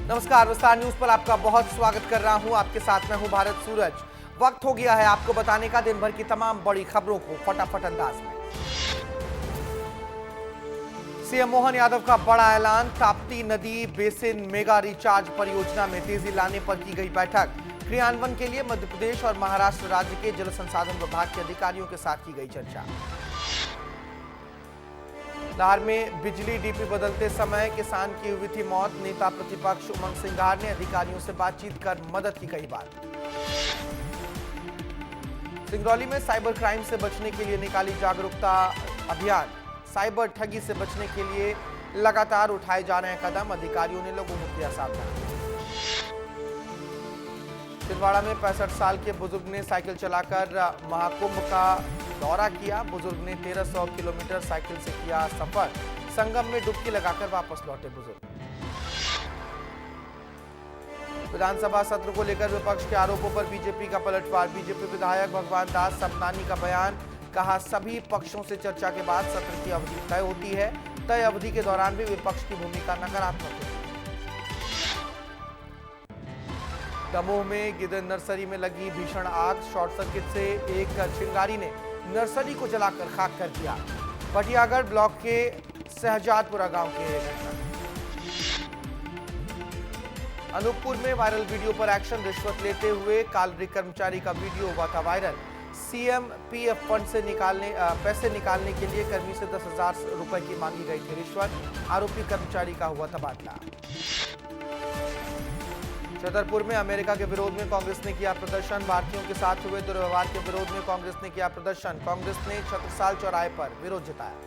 नमस्कार, विस्तार न्यूज पर आपका बहुत स्वागत कर रहा हूं। आपके साथ मैं हूं भारत सूरज। वक्त हो गया है आपको बताने का दिन भर की तमाम बड़ी खबरों को फटाफट अंदाज में। सीएम मोहन यादव का बड़ा ऐलान, ताप्ती नदी बेसिन मेगा रिचार्ज परियोजना में तेजी लाने पर की गई बैठक। क्रियान्वयन के लिए मध्य प्रदेश और महाराष्ट्र राज्य के जल संसाधन विभाग के अधिकारियों के साथ की गई चर्चा। धार में बिजली डीपी बदलते समय किसान की हुई थी मौत। नेता प्रतिपक्ष उमंग सिंघार ने अधिकारियों से बातचीत कर मदद की कही बात। सिंगरौली में साइबर क्राइम से बचने के लिए निकाली जागरूकता अभियान। साइबर ठगी से बचने के लिए लगातार उठाए जा रहे हैं कदम, अधिकारियों ने लोगों को किया सावधान। छिंदवाड़ा में 65 साल के बुजुर्ग ने साइकिल चलाकर महाकुंभ का दौरा किया। बुजुर्ग ने 1300 किलोमीटर साइकिल से किया सफर। संगम में डुबकी लगाकर वापस लौटे बुजुर्ग। विधानसभा सत्र को लेकर विपक्ष के आरोपों पर बीजेपी का पलटवार। बीजेपी विधायक भगवान दास सपनानी का बयान, कहा सभी पक्षों से चर्चा के बाद सत्र की अवधि तय होती है। तय अवधि के दौरान भी विपक्ष की भूमिका नकारात्मक होती है। दमोह में गिदन नर्सरी में लगी भीषण आग। शॉर्ट सर्किट से एक चिंगारी ने नर्सरी को जलाकर खाक कर दिया। पटियागढ़ ब्लॉक के सहजादपुरा गांव के घटना। अनूपपुर में वायरल वीडियो पर एक्शन, रिश्वत लेते हुए कालरी कर्मचारी का वीडियो हुआ था वायरल। सीएम पीएफ फंड से पैसे निकालने के लिए कर्मी से 10,000 रुपए की मांगी गई थी रिश्वत। आरोपी कर्मचारी का हुआ तबादला। छतरपुर में अमेरिका के विरोध में कांग्रेस ने किया प्रदर्शन। भारतीयों के साथ हुए दुर्व्यवहार के विरोध में कांग्रेस ने किया प्रदर्शन। कांग्रेस ने छत्रसाल चौराहे पर विरोध जताया।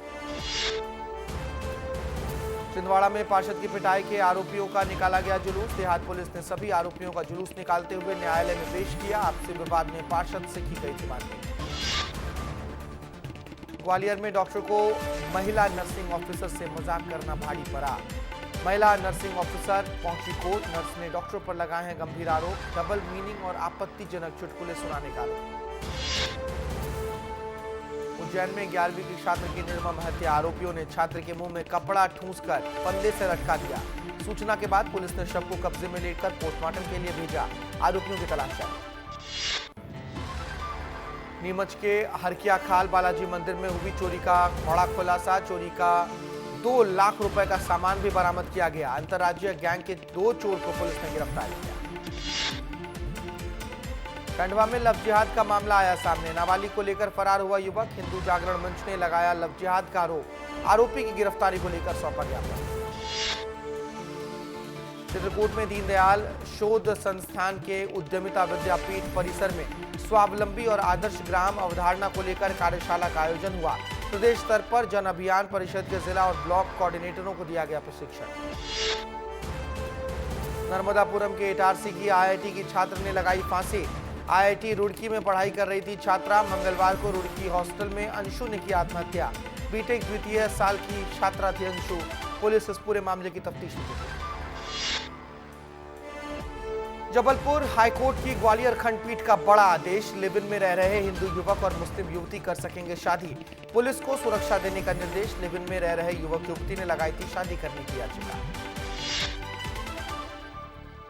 छिंदवाड़ा में पार्षद की पिटाई के आरोपियों का निकाला गया जुलूस। देहात पुलिस ने सभी आरोपियों का जुलूस निकालते हुए न्यायालय में पेश किया। आपसी विवाद में पार्षद से की गई थी मारपीट। ग्वालियर में डॉक्टर को महिला नर्सिंग ऑफिसर से मजाक करना भारी पड़ा। महिला नर्सिंग ऑफिसर पहुंची कोर्ट। नर्स ने डॉक्टर पर लगाए हैं गंभीर आरोप। डबल मीनिंग और आपत्तिजनक चुटकुले सुनाने का आरोप। उज्जैन में 11वीं की छात्र की निर्मम हत्या। आरोपियों ने छात्र के मुंह में कपड़ा ठूंसकर फंदे से लटका दिया। सूचना के बाद पुलिस ने शव को कब्जे में लेकर पोस्टमार्टम के लिए भेजा। आरोपियों की तलाश जारी। नीमच के हरकिया खाल बालाजी मंदिर में हुई चोरी का बड़ा खुलासा। चोरी का 2 लाख रुपए का सामान भी बरामद किया गया। अंतर्राज्यीय गैंग के 2 चोर को पुलिस ने गिरफ्तार किया। खंडवा में लव जिहाद का मामला आया सामने। नाबालिग को लेकर फरार हुआ युवक। हिंदू जागरण मंच ने लगाया लव जिहाद का आरोप। आरोपी की गिरफ्तारी को लेकर सौंपा ज्ञापन। चित्रकूट में दीनदयाल शोध संस्थान के उद्यमिता विद्यापीठ परिसर में स्वावलंबी और आदर्श ग्राम अवधारणा को लेकर कार्यशाला का आयोजन हुआ। प्रदेश स्तर पर जन अभियान परिषद के जिला और ब्लॉक कोऑर्डिनेटरों को दिया गया प्रशिक्षण। नर्मदापुरम के इटारसी की आईआईटी की छात्र ने लगाई फांसी। आईआईटी रुड़की में पढ़ाई कर रही थी छात्रा। मंगलवार को रुड़की हॉस्टल में अंशु ने की आत्महत्या। बीटेक द्वितीय साल की छात्रा थी अंशु। पुलिस इस पूरे मामले की तफ्तीश में जुटी। जबलपुर हाईकोर्ट की ग्वालियर खंडपीठ का बड़ा आदेश। लिव इन में रह रहे हिंदू युवक और मुस्लिम युवती कर सकेंगे शादी। पुलिस को सुरक्षा देने का निर्देश। लिव इन में रह रहे युवक युवती ने लगाई थी शादी करने की याचिका।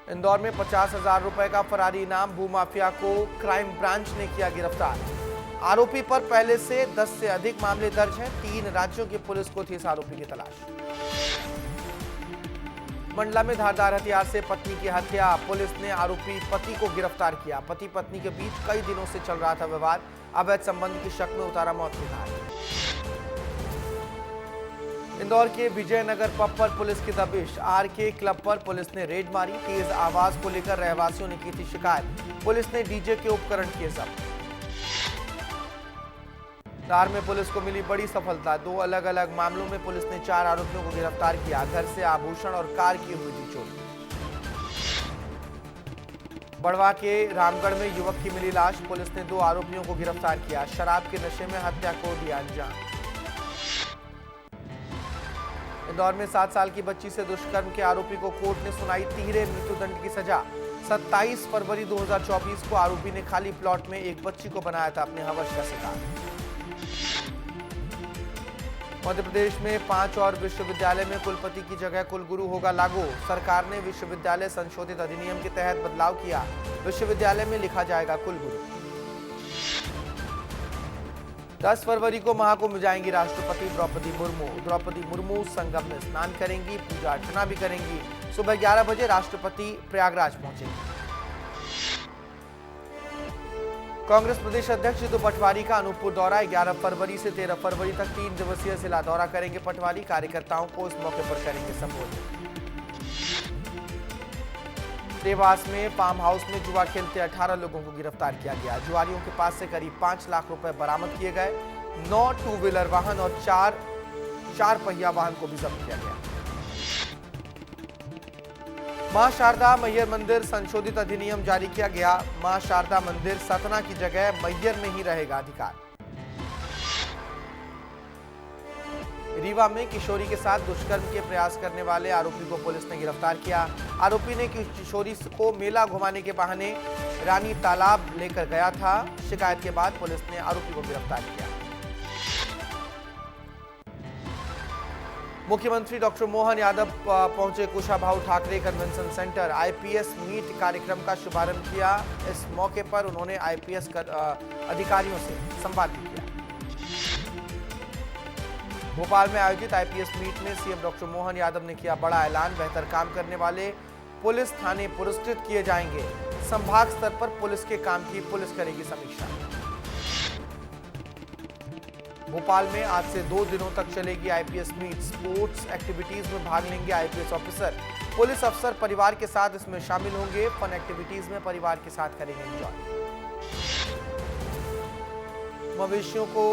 इंदौर में 50,000 रुपए का फरारी इनाम। भूमाफिया को क्राइम ब्रांच ने किया गिरफ्तार। आरोपी पर पहले से 10 से अधिक मामले दर्ज हैं। 3 राज्यों की पुलिस को थी इस आरोपी की तलाश। मंडला में धारदार हथियार से पत्नी की हत्या। पुलिस ने आरोपी पति को गिरफ्तार किया। पति पत्नी के बीच कई दिनों से चल रहा था विवाद। अवैध संबंध की शक में उतारा मौत की घाट। इंदौर के विजयनगर पब पर पुलिस की दबिश। आरके क्लब पर पुलिस ने रेड मारी। तेज आवाज को लेकर रहवासियों ने की थी शिकायत। पुलिस ने डीजे के उपकरण किए जब्त। धार में पुलिस को मिली बड़ी सफलता। 2 अलग अलग मामलों में पुलिस ने 4 आरोपियों को गिरफ्तार किया। घर से आभूषण और कार की हुई थी चोरी। बड़वा के रामगढ़ में युवक की मिली लाश। पुलिस ने 2 आरोपियों को गिरफ्तार किया। शराब के नशे में हत्या को दिया अंजाम। इंदौर में 7 साल की बच्ची से दुष्कर्म के आरोपी को कोर्ट ने सुनाई तिहरे मृत्युदंड की सजा। 27 फरवरी 2024 को आरोपी ने खाली प्लॉट में एक बच्ची को बनाया था अपने हवस का शिकार। मध्य प्रदेश में 5 और विश्वविद्यालय में कुलपति की जगह कुलगुरु होगा लागू। सरकार ने विश्वविद्यालय संशोधित अधिनियम के तहत बदलाव किया। विश्वविद्यालय में लिखा जाएगा कुलगुरु। 10 फरवरी को महाकुंभ में जाएंगी राष्ट्रपति द्रौपदी मुर्मू। द्रौपदी मुर्मू संगम में स्नान करेंगी, पूजा अर्चना भी करेंगी। सुबह 11 बजे राष्ट्रपति प्रयागराज पहुंचेंगी। कांग्रेस प्रदेश अध्यक्ष जितू पटवारी का अनूपपुर दौरा। 11 फरवरी से 13 फरवरी तक 3 दिवसीय जिला दौरा करेंगे पटवारी। कार्यकर्ताओं को इस मौके पर करेंगे संबोधित। देवास में फार्म हाउस में जुआ खेलते 18 लोगों को गिरफ्तार किया गया। जुआरियों के पास से करीब 5 लाख रुपए बरामद किए गए। 9 टू व्हीलर वाहन और 4 पहिया वाहन को भी जब्त किया गया। मां शारदा मैहर मंदिर संशोधित अधिनियम जारी किया गया। मां शारदा मंदिर सतना की जगह मैहर में ही रहेगा अधिकार। रीवा में किशोरी के साथ दुष्कर्म के प्रयास करने वाले आरोपी को पुलिस ने गिरफ्तार किया। आरोपी ने किशोरी को मेला घुमाने के बहाने रानी तालाब लेकर गया था। शिकायत के बाद पुलिस ने आरोपी को गिरफ्तार किया। मुख्यमंत्री डॉक्टर मोहन यादव पहुंचे Kushabhau Thackeray convention centre. IPS meet कार्यक्रम का शुभारंभ किया। इस मौके पर उन्होंने आईपीएस अधिकारियों से संवाद भी किया। भोपाल में आयोजित आईपीएस मीट में सीएम डॉक्टर मोहन यादव ने किया बड़ा ऐलान। बेहतर काम करने वाले पुलिस थाने पुरस्कृत किए जाएंगे। संभाग स्तर पर पुलिस के काम की पुलिस करेगी समीक्षा। भोपाल में आज से 2 दिनों तक चलेगी आईपीएस मीट। स्पोर्ट्स एक्टिविटीज में भाग लेंगे आईपीएस ऑफिसर। पुलिस अफसर परिवार के साथ इसमें शामिल होंगे। फन एक्टिविटीज में परिवार के साथ करेंगे एंजॉय। मवेशियों को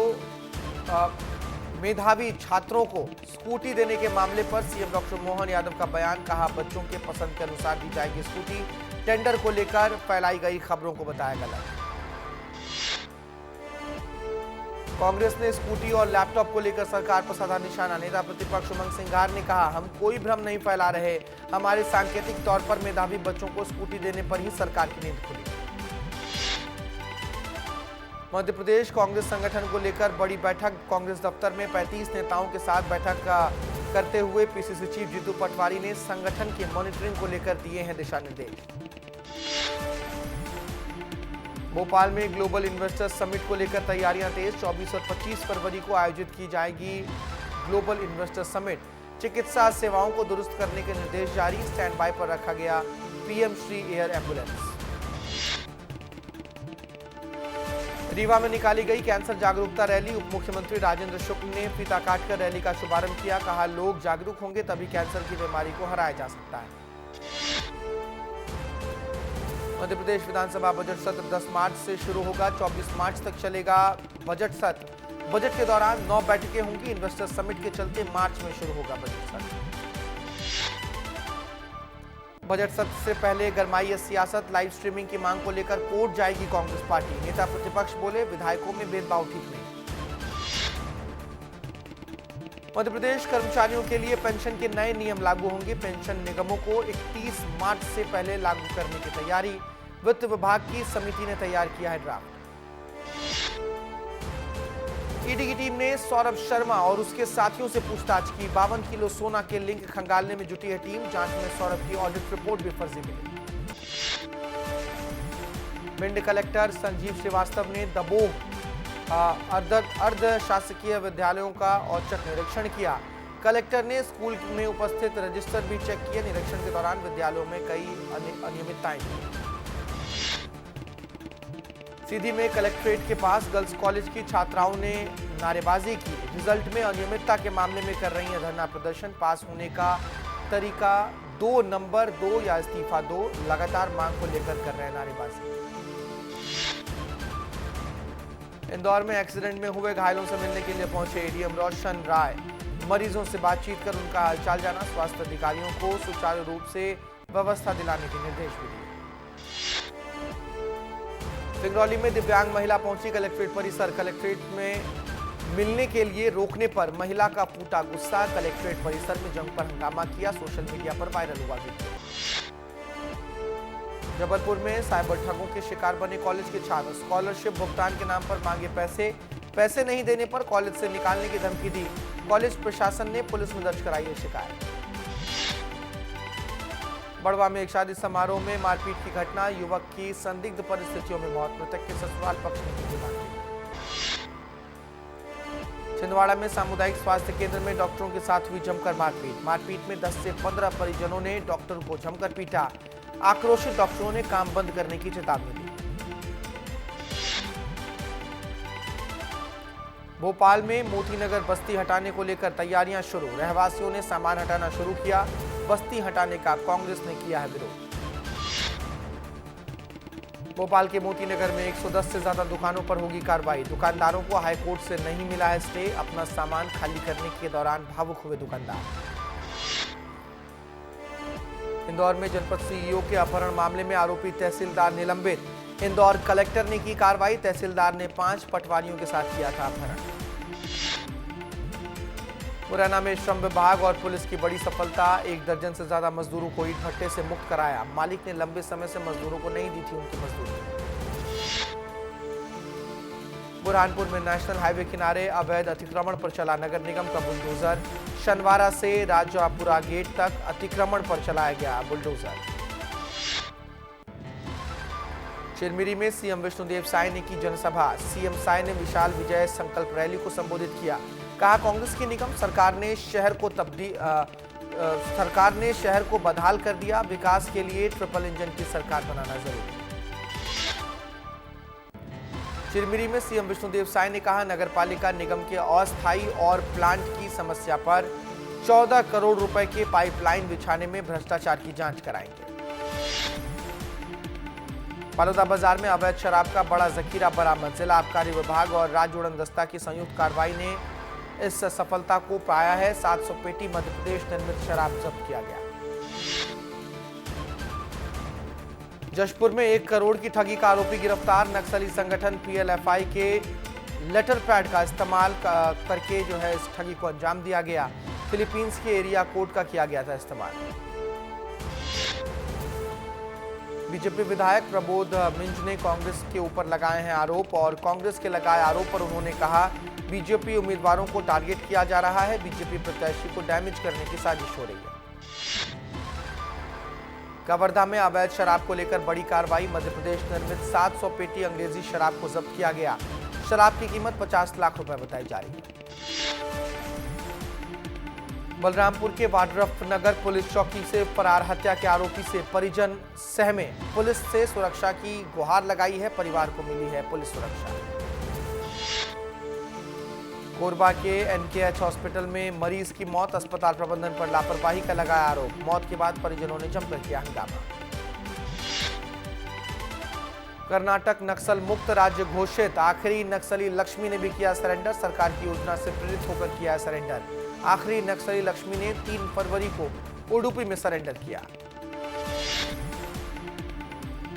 मेधावी छात्रों को स्कूटी देने के मामले पर सीएम डॉक्टर मोहन यादव का बयान। कहा बच्चों के पसंद के अनुसार दी जाएगी स्कूटी। टेंडर को लेकर फैलाई गई खबरों को बताया गलत। कांग्रेस ने स्कूटी और लैपटॉप को लेकर सरकार पर साधा निशाना। नेता प्रतिपक्ष उमंग सिंघार ने कहा हम कोई भ्रम नहीं फैला रहे। हमारे सांकेतिक तौर पर मेधावी बच्चों को स्कूटी देने पर ही सरकार की नींद खुली। मध्य प्रदेश कांग्रेस संगठन को लेकर बड़ी बैठक। कांग्रेस दफ्तर में 35 नेताओं के साथ बैठक करते हुए पीसीसी चीफ जीतू पटवारी ने संगठन की मॉनिटरिंग को लेकर दिए हैं दिशा निर्देश। भोपाल में ग्लोबल इन्वेस्टर्स समिट को लेकर तैयारियां तेज। 24 और 25 फरवरी को आयोजित की जाएगी ग्लोबल इन्वेस्टर्स समिट। चिकित्सा सेवाओं को दुरुस्त करने के निर्देश जारी। स्टैंड बाय पर रखा गया PM Shri air ambulance. Rewa में निकाली गई कैंसर जागरूकता रैली। उप मुख्यमंत्री राजेंद्र शुक्ल ने फीता काटकर रैली का शुभारंभ किया। कहा लोग जागरूक होंगे तभी कैंसर की बीमारी को हराया जा सकता है। मध्य प्रदेश विधानसभा बजट सत्र 10 मार्च से शुरू होगा। 24 मार्च तक चलेगा बजट सत्र। बजट के दौरान 9 बैठकें होंगी। इन्वेस्टर समिट के चलते मार्च में शुरू होगा बजट सत्र। बजट सत्र से पहले गरमाई सियासत। लाइव स्ट्रीमिंग की मांग को लेकर कोर्ट जाएगी कांग्रेस पार्टी। नेता प्रतिपक्ष बोले विधायकों में भेदभाव ठीक नहीं। मध्य प्रदेश कर्मचारियों के लिए पेंशन के नए नियम लागू होंगे। पेंशन निगमों को 31 मार्च से पहले लागू करने की तैयारी। वित्त विभाग की समिति ने तैयार किया है ड्राफ्ट। ईडी की टीम ने सौरभ शर्मा और उसके साथियों से पूछताछ की। 52 किलो सोना के लिंक खंगालने में जुटी है टीम। जांच में सौरभ की ऑडिट रिपोर्ट भी फर्जी मिली। भिंड कलेक्टर संजीव श्रीवास्तव ने दबोह अर्ध शासकीय विद्यालयों का औचक निरीक्षण किया। कलेक्टर ने स्कूल में उपस्थित रजिस्टर भी चेक किए। निरीक्षण के दौरान विद्यालयों में कई अनियमितताएं मिली। सीधी में कलेक्ट्रेट के पास गर्ल्स कॉलेज की छात्राओं ने नारेबाजी की। रिजल्ट में अनियमितता के मामले में कर रही है धरना प्रदर्शन। पास होने का तरीका 2 नंबर 2 या इस्तीफा 2। लगातार मांग को लेकर कर रहे हैं नारेबाजी। इंदौर में एक्सीडेंट में हुए घायलों से मिलने के लिए पहुंचे एडीएम रोशन राय। मरीजों से बातचीत कर उनका हालचाल जाना। स्वास्थ्य अधिकारियों को सुचारू रूप से व्यवस्था दिलाने के निर्देश भी दिए। सिंगरौली में दिव्यांग महिला पहुंची कलेक्ट्रेट परिसर। कलेक्ट्रेट में मिलने के लिए रोकने पर महिला का फूटा गुस्सा। कलेक्ट्रेट परिसर में जंग पर हंगामा किया। सोशल मीडिया पर वायरल हुआ वीडियो। जबलपुर में साइबर ठगों के शिकार बने कॉलेज के छात्र। स्कॉलरशिप भुगतान के नाम पर मांगे पैसे नहीं देने पर कॉलेज से निकालने की धमकी दी। कॉलेज प्रशासन ने पुलिस में दर्ज कराई है शिकायत। बड़वा में एक शादी समारोह में मारपीट की घटना, युवक की संदिग्ध परिस्थितियों में मौत, मृतक के ससुराल पक्ष ने की मांग। छिंदवाड़ा में सामुदायिक स्वास्थ्य केंद्र में डॉक्टरों के साथ हुई जमकर मारपीट में 10 से 15 परिजनों ने डॉक्टर को जमकर पीटा। आक्रोशित डॉक्टरों ने काम बंद करने की चेतावनी दी। भोपाल में मोतीनगर बस्ती हटाने को लेकर तैयारियां शुरू, रहवासियों ने सामान हटाना शुरू किया। बस्ती हटाने का कांग्रेस ने किया है विरोध। भोपाल के मोतीनगर में 110 से ज्यादा दुकानों पर होगी कार्रवाई, दुकानदारों को हाईकोर्ट से नहीं मिला है स्टे, अपना सामान खाली करने के दौरान भावुक हुए दुकानदार। इंदौर में जनपद सीईओ के अपहरण मामले में आरोपी तहसीलदार निलंबित, इंदौर कलेक्टर ने की कार्रवाई, तहसीलदार ने 5 पटवारियों के साथ किया था अपहरण। मुरैना में श्रम विभाग और पुलिस की बड़ी सफलता, 1 दर्जन से ज्यादा मजदूरों को ईंट भट्टे से मुक्त कराया, मालिक ने लंबे समय से मजदूरों को नहीं दी थी उनकी मजदूरी। बुरहानपुर में नेशनल हाईवे किनारे अवैध अतिक्रमण पर चला नगर निगम का बुलडोजर, शनवारा से राजापुरा गेट तक अतिक्रमण पर चलाया गया बुलडोजर। चिरमिरी में सीएम विष्णुदेव साय ने की जनसभा, सीएम साय ने विशाल विजय संकल्प रैली को संबोधित किया, कहा कांग्रेस की निगम सरकार ने शहर को बदहाल कर दिया, विकास के लिए ट्रिपल इंजन की सरकार बनाना जरूरी। चिरमिरी में सीएम विष्णुदेव साय ने कहा नगरपालिका निगम के अस्थायी और प्लांट की समस्या पर 14 करोड़ रुपए के पाइपलाइन बिछाने में भ्रष्टाचार की जांच कराएंगे। बलौदा बाजार में अवैध शराब का बड़ा जखीरा बरामद, जिला आबकारी विभाग और राज्य उड़न दस्ता की संयुक्त कार्रवाई ने इस सफलता को पाया है। 700 पेटी मध्य प्रदेश निर्मित शराब जब्त किया गया। जशपुर में 1 करोड़ की ठगी का आरोपी गिरफ्तार, नक्सली संगठन पीएलएफआई के लेटर पैड का इस्तेमाल करके इस ठगी को अंजाम दिया गया। फिलीपींस के एरिया कोड का किया गया था इस्तेमाल। बीजेपी विधायक प्रबोध मिंज ने कांग्रेस के ऊपर लगाए हैं आरोप, और कांग्रेस के लगाए आरोप पर उन्होंने कहा बीजेपी उम्मीदवारों को टारगेट किया जा रहा है, बीजेपी प्रत्याशी को डैमेज करने की साजिश हो रही है। कवर्धा में अवैध शराब को लेकर बड़ी कार्रवाई, मध्य प्रदेश निर्मित 700 पेटी अंग्रेजी शराब को जब्त किया गया। शराब की कीमत 50 लाख रुपए बताई जा रही है। बलरामपुर के वाड्रफ नगर पुलिस चौकी से फरार हत्या के आरोपी से परिजन सहमे, पुलिस से सुरक्षा की गुहार लगाई है, परिवार को मिली है पुलिस सुरक्षा। कोरबा के एनकेएच हॉस्पिटल में मरीज की मौत, अस्पताल प्रबंधन पर लापरवाही का लगाया आरोप, मौत के बाद परिजनों ने जमकर किया हंगामा। कर्नाटक नक्सल मुक्त राज्य घोषित, आखिरी नक्सली लक्ष्मी ने भी किया सरेंडर, सरकार की योजना से प्रेरित होकर किया सरेंडर। आखिरी नक्सली लक्ष्मी ने 3 फरवरी को उडुपी में सरेंडर किया।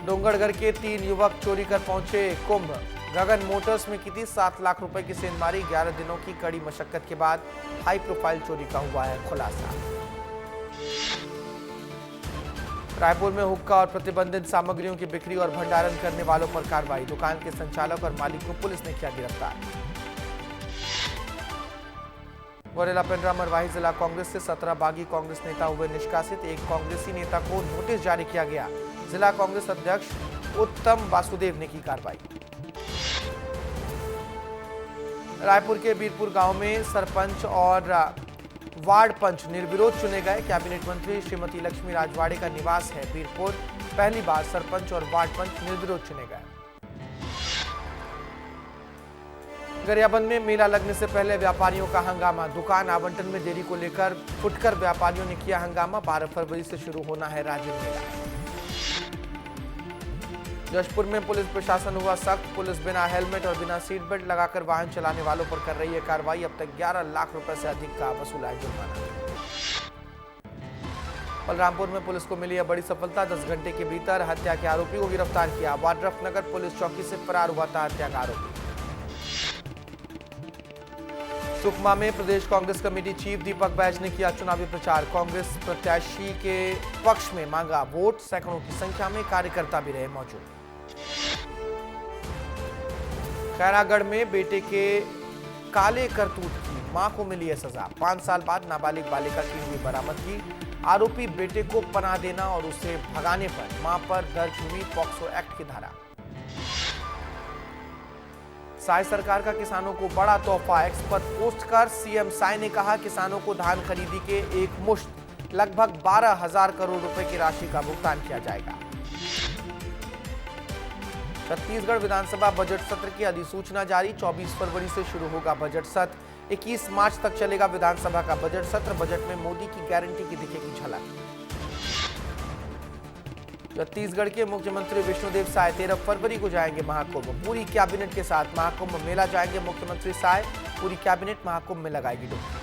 डोंगरगढ़ के 3 युवक चोरी कर पहुंचे कुंभ, गगन मोटर्स में की थी 7 लाख रुपए की सेंधमारी, 11 दिनों की कड़ी मशक्कत के बाद हाई प्रोफाइल चोरी का हुआ है खुलासा। रायपुर में हुक्का और प्रतिबंधित सामग्रियों की बिक्री और भंडारण करने वालों पर कार्रवाई, दुकान के संचालक और मालिक को पुलिस ने किया गिरफ्तार। मुरैना पेंड्रा मरवाही जिला कांग्रेस से 17 बागी कांग्रेस नेता हुए निष्कासित, एक कांग्रेसी नेता को नोटिस जारी किया गया, जिला कांग्रेस अध्यक्ष उत्तम वासुदेव ने की कार्रवाई। रायपुर के बीरपुर गांव में सरपंच और वार्ड पंच निर्विरोध चुने गए, कैबिनेट मंत्री श्रीमती लक्ष्मी राजवाड़े का निवास है बीरपुर, पहली बार सरपंच और वार्ड पंच निर्विरोध चुने गए। गरियाबंद में मेला लगने से पहले व्यापारियों का हंगामा, दुकान आवंटन में देरी को लेकर फुटकर व्यापारियों ने किया हंगामा, 12 फरवरी से शुरू होना है राजिम मेला। जशपुर में पुलिस प्रशासन हुआ सख्त, पुलिस बिना हेलमेट और बिना सीट बेल्ट लगाकर वाहन चलाने वालों पर कर रही है कार्रवाई, अब तक 11 लाख रुपए से अधिक का वसूला है जुर्माना। बलरामपुर में पुलिस को मिली है बड़ी सफलता, 10 घंटे के भीतर हत्या के आरोपी को गिरफ्तार किया, वाड्रफ नगर पुलिस चौकी से फरार हुआ था हत्या का आरोपी। सुकमा में प्रदेश कांग्रेस कमेटी चीफ दीपक बैज ने किया चुनावी प्रचार, कांग्रेस प्रत्याशी के पक्ष में मांगा वोट, सैकड़ों की संख्या में कार्यकर्ता भी रहे मौजूद। खैरागढ़ में बेटे के काले करतूत की मां को मिली है सजा। 5 साल बाद नाबालिग बालिका की हुई बरामदगी। आरोपी बेटे को पनाह देना और उसे भगाने पर मां पर दर्ज हुई पॉक्सो एक्ट की धारा। साय सरकार का किसानों को बड़ा तोहफा। एक्स पर पोस्ट कर सीएम साय ने कहा किसानों को धान खरीदी के एक मुश्त लगभग 12,000 करोड़ रुपए की राशि का भुगतान किया जाएगा। छत्तीसगढ़ विधानसभा बजट सत्र की अधिसूचना जारी। 24 फरवरी से शुरू होगा बजट सत्र। 21 मार्च तक चलेगा विधानसभा का बजट सत्र। बजट में मोदी की गारंटी की दिखेगी झलक। छत्तीसगढ़ के मुख्यमंत्री विष्णुदेव साय 13 फरवरी को जाएंगे महाकुंभ। पूरी कैबिनेट के साथ महाकुंभ मेला जाएंगे मुख्यमंत्री साय। पूरी कैबिनेट महाकुंभ में लगाएगी डुबकी।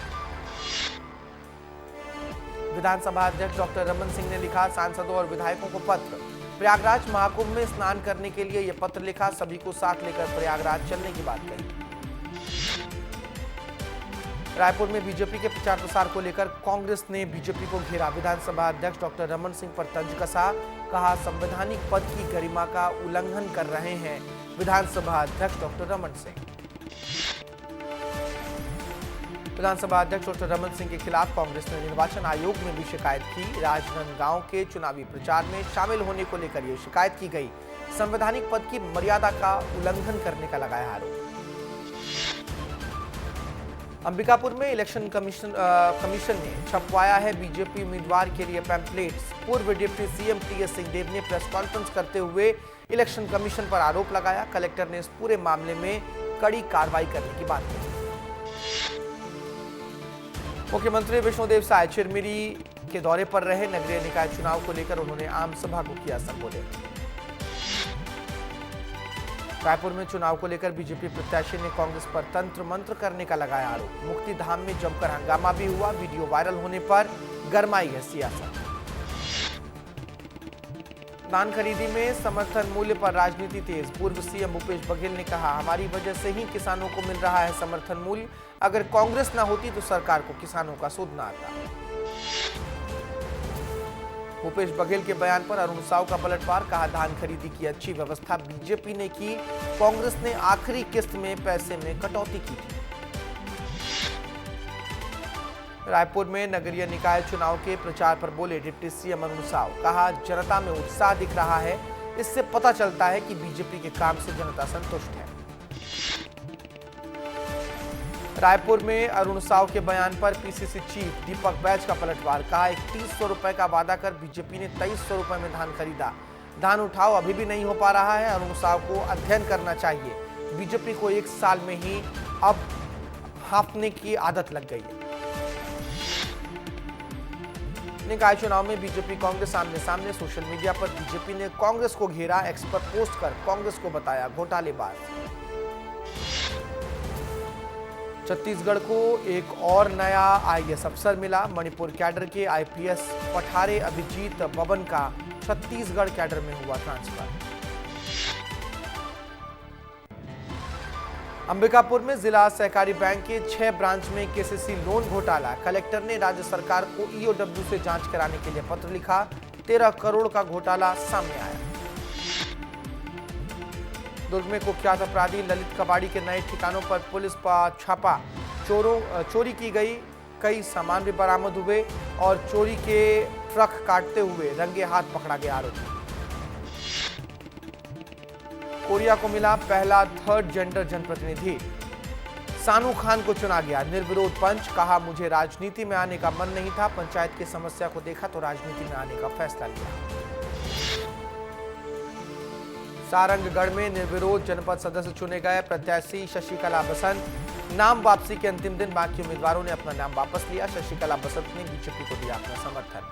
विधानसभा अध्यक्ष डॉक्टर रमन सिंह ने लिखा सांसदों और विधायकों को पत्र। प्रयागराज महाकुंभ में स्नान करने के लिए यह पत्र लिखा। सभी को साथ लेकर प्रयागराज चलने की बात कही। रायपुर में बीजेपी के प्रचार प्रसार को लेकर कांग्रेस ने बीजेपी को घेरा। विधानसभा अध्यक्ष डॉक्टर रमन सिंह पर तंज कसा। कहा संवैधानिक पद की गरिमा का उल्लंघन कर रहे हैं विधानसभा अध्यक्ष डॉक्टर रमन सिंह। विधानसभा अध्यक्ष डॉक्टर रमन सिंह के खिलाफ कांग्रेस ने निर्वाचन आयोग में भी शिकायत की। राजनांदगांव के चुनावी प्रचार में शामिल होने को लेकर यह शिकायत की गई। संवैधानिक पद की मर्यादा का उल्लंघन करने का लगाया आरोप। अंबिकापुर में इलेक्शन कमीशन ने छपवाया है बीजेपी उम्मीदवार के लिए पैम्पलेट्स। पूर्व डिप्टी सीएम टीएस सिंहदेव ने प्रेस कॉन्फ्रेंस करते हुए इलेक्शन कमीशन पर आरोप लगाया। कलेक्टर ने इस पूरे मामले में कड़ी कार्रवाई करने की बात कही। मुख्यमंत्री विष्णुदेव साय चिरमिरी के दौरे पर रहे। नगरीय निकाय चुनाव को लेकर उन्होंने आम सभा को किया संबोधित। रायपुर में चुनाव को लेकर बीजेपी प्रत्याशी ने कांग्रेस पर तंत्र मंत्र करने का लगाया आरोप। मुक्ति धाम में जमकर हंगामा भी हुआ। वीडियो वायरल होने पर गरमाई है सियासत। धान खरीदी में समर्थन मूल्य पर राजनीति तेज। पूर्व सीएम भूपेश बघेल ने कहा हमारी वजह से ही किसानों को मिल रहा है समर्थन मूल्य। अगर कांग्रेस न होती तो सरकार को किसानों का सूद न आता। भूपेश बघेल के बयान पर अरुण साव का पलटवार। कहा धान खरीदी की अच्छी व्यवस्था बीजेपी ने की। कांग्रेस ने आखिरी किस्त में पैसे में कटौती की थी। रायपुर में नगरीय निकाय चुनाव के प्रचार पर बोले डिप्टी सीएम अरुण साव। कहा जनता में उत्साह दिख रहा है। इससे पता चलता है कि बीजेपी के काम से जनता संतुष्ट है। रायपुर में अरुण साव के बयान पर पीसीसी चीफ दीपक बैज का पलटवार। कहा 3100 रुपए का वादा कर बीजेपी ने 2300 रुपए में धान खरीदा। धान उठाव अभी भी नहीं हो पा रहा है। अरुण साव को अध्ययन करना चाहिए। बीजेपी को 1 साल में ही अब हाँफने की आदत लग गई है। निकाय चुनाव में बीजेपी कांग्रेस आमने सामने। सोशल मीडिया पर बीजेपी ने कांग्रेस को घेरा। एक्स पर पोस्ट कर कांग्रेस को बताया घोटालेबाज। छत्तीसगढ़ को एक और नया आईएएस अफसर मिला। मणिपुर कैडर के आईपीएस पठारे अभिजीत बबन का छत्तीसगढ़ कैडर में हुआ ट्रांसफर। अंबिकापुर में जिला सहकारी बैंक के 6 ब्रांच में केसीसी लोन घोटाला। कलेक्टर ने राज्य सरकार को ईओडब्ल्यू से जांच कराने के लिए पत्र लिखा। 13 करोड़ का घोटाला सामने आया। दुर्ग में कुख्यात अपराधी ललित कबाड़ी के नए ठिकानों पर पुलिस पर छापा। चोरी की गई कई सामान भी बरामद हुए और चोरी के ट्रक काटते हुए रंगे हाथ पकड़ा गया आरोपी। कोरिया को मिला पहला थर्ड जेंडर जनप्रतिनिधि। सानू खान को चुना गया निर्विरोध पंच। कहा मुझे राजनीति में आने का मन नहीं था। पंचायत की समस्या को देखा तो राजनीति में आने का फैसला लिया। सारंगगढ़ में निर्विरोध जनपद सदस्य चुने गए प्रत्याशी शशिकला बसंत। नाम वापसी के अंतिम दिन बाकी उम्मीदवारों ने अपना नाम वापस लिया। शशिकला बसंत ने बीजेपी को दिया अपना समर्थन।